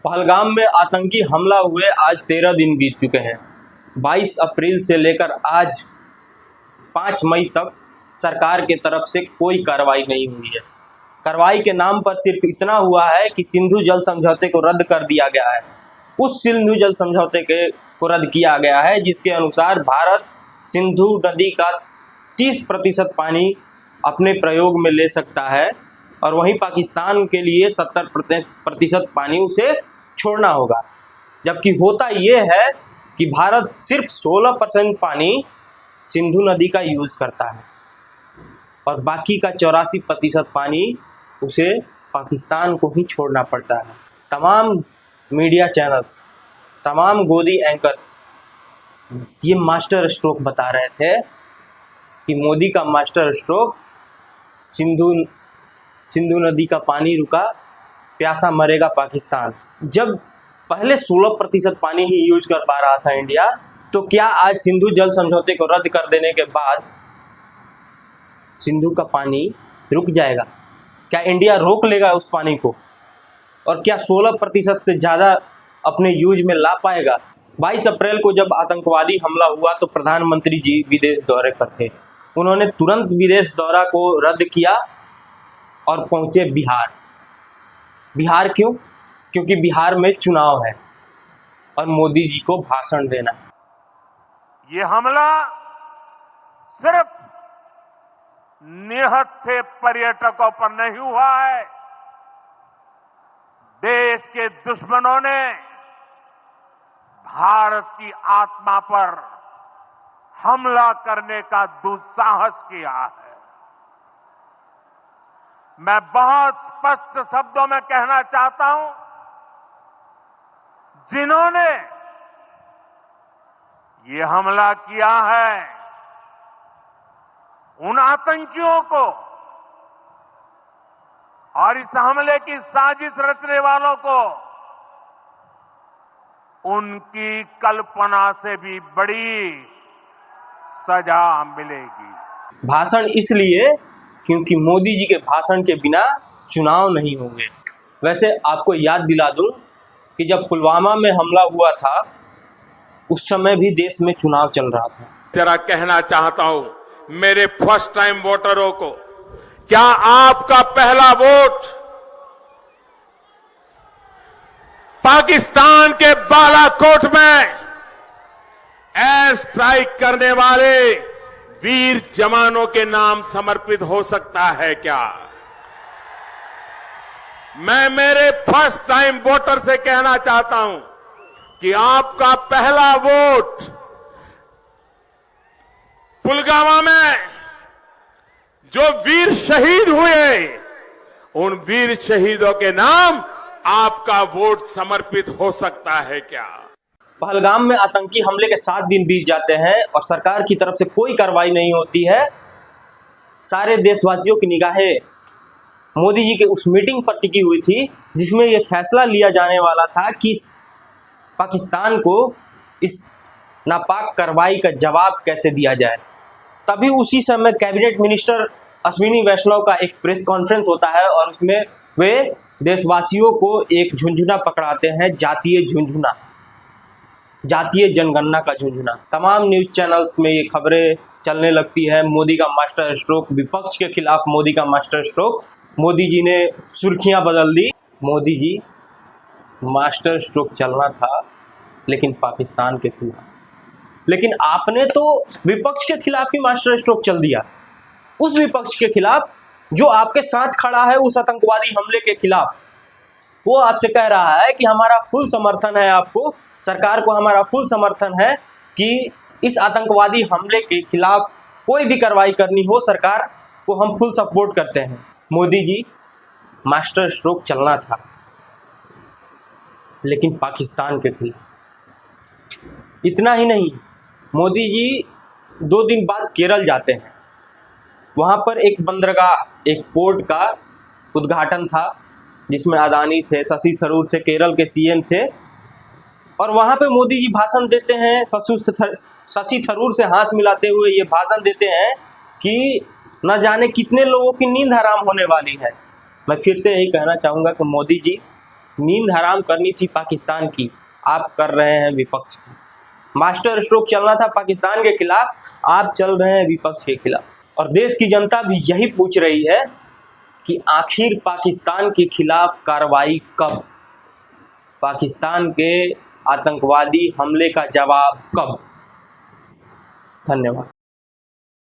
पहलगाम में आतंकी हमला हुए आज 13 दिन बीत चुके हैं। 22 अप्रैल से लेकर आज 5 मई तक सरकार के तरफ से कोई कार्रवाई नहीं हुई है। कार्रवाई के नाम पर सिर्फ इतना हुआ है कि सिंधु जल समझौते को रद्द कर दिया गया है। उस सिंधु जल समझौते को रद्द किया गया है जिसके अनुसार भारत सिंधु नदी का 30% पानी अपने प्रयोग में ले सकता है और वहीं पाकिस्तान के लिए 70% पानी उसे छोड़ना होगा। जबकि होता ये है कि भारत सिर्फ 16% पानी सिंधु नदी का यूज़ करता है और बाकी का 84% पानी उसे पाकिस्तान को ही छोड़ना पड़ता है। तमाम मीडिया चैनल्स, तमाम गोदी एंकर्स ये मास्टर स्ट्रोक बता रहे थे कि मोदी का मास्टर स्ट्रोक सिंधु नदी का पानी रुका, प्यासा मरेगा पाकिस्तान। जब पहले 16% पानी ही यूज कर पा रहा था इंडिया, तो क्या आज सिंधु जल समझौते को रद्द कर देने के बाद सिंधु का पानी रुक जाएगा? क्या इंडिया रोक लेगा उस पानी को? और क्या 16% से ज़्यादा अपने यूज में ला पाएगा? 22 अप्रैल को जब आतंकवादी हमला हुआ तो प्रधानमंत्री जी विदेश दौरे पर थे। उन्होंने तुरंत विदेश दौरा को रद्द किया और पहुंचे बिहार। बिहार क्यों? क्योंकि बिहार में चुनाव है और मोदी जी को भाषण देना है। ये हमला सिर्फ निहत्थे पर्यटकों पर नहीं हुआ है। देश के दुश्मनों ने भारत की आत्मा पर हमला करने का दुस्साहस किया है। मैं बहुत स्पष्ट शब्दों में कहना चाहता हूं, जिन्होंने ये हमला किया है उन आतंकियों को और इस हमले की साजिश रचने वालों को उनकी कल्पना से भी बड़ी सजा मिलेगी। भाषण इसलिए क्योंकि मोदी जी के भाषण के बिना चुनाव नहीं होंगे। वैसे आपको याद दिला दूं कि जब पुलवामा में हमला हुआ था उस समय भी देश में चुनाव चल रहा था। जरा कहना चाहता हूं मेरे फर्स्ट टाइम वोटरों को, क्या आपका पहला वोट पाकिस्तान के बालाकोट में एयर स्ट्राइक करने वाले वीर जवानों के नाम समर्पित हो सकता है क्या? मैं मेरे फर्स्ट टाइम वोटर से कहना चाहता हूं कि आपका पहला वोट पुलवामा में जो वीर शहीद हुए उन वीर शहीदों के नाम आपका वोट समर्पित हो सकता है क्या? पहलगाम में आतंकी हमले के 7 दिन बीत जाते हैं और सरकार की तरफ से कोई कार्रवाई नहीं होती है। सारे देशवासियों की निगाहें मोदी जी के उस मीटिंग पर टिकी हुई थी जिसमें यह फैसला लिया जाने वाला था कि पाकिस्तान को इस नापाक कार्रवाई का जवाब कैसे दिया जाए। तभी उसी समय कैबिनेट मिनिस्टर अश्विनी वैष्णव का एक प्रेस कॉन्फ्रेंस होता है और उसमें वे देशवासियों को एक झुंझुना पकड़ाते हैं, जातीय झुंझुना, जातीय जनगणना का झुंझुना। तमाम न्यूज चैनल्स में ये खबरें चलने लगती है। मोदी का मास्टर स्ट्रोक, विपक्ष के खिलाफ मोदी का मास्टर स्ट्रोक। मोदी जी ने सुर्खियां बदल दी। मोदी जी मास्टर स्ट्रोक चलना था लेकिन पाकिस्तान के खिलाफ। लेकिन आपने तो विपक्ष के खिलाफ ही मास्टर स्ट्रोक चल दिया, उस विपक्ष के खिलाफ जो आपके साथ खड़ा है उस आतंकवादी हमले के खिलाफ। वो आपसे कह रहा है कि हमारा फुल समर्थन है, आपको सरकार को हमारा फुल समर्थन है कि इस आतंकवादी हमले के खिलाफ कोई भी कार्रवाई करनी हो सरकार को हम फुल सपोर्ट करते हैं। मोदी जी मास्टर स्ट्रोक चलना था लेकिन पाकिस्तान के खिलाफ। इतना ही नहीं, मोदी जी 2 दिन बाद केरल जाते हैं। वहाँ पर एक बंदरगाह, एक पोर्ट का उद्घाटन था जिसमें अदानी थे, शशि थरूर थे, केरल के सीएम थे और वहाँ पे मोदी जी भाषण देते हैं। शशि थरूर से हाथ मिलाते हुए ये भाषण देते हैं कि न जाने कितने लोगों की नींद हराम होने वाली है। मैं फिर से यही कहना चाहूँगा कि मोदी जी नींद हराम करनी थी पाकिस्तान की, आप कर रहे हैं विपक्ष की। मास्टर स्ट्रोक चलना था पाकिस्तान के खिलाफ, आप चल रहे हैं विपक्ष के खिलाफ। और देश की जनता भी यही पूछ रही है कि आखिर पाकिस्तान के खिलाफ कार्रवाई कब, पाकिस्तान के आतंकवादी हमले का जवाब कब। धन्यवाद।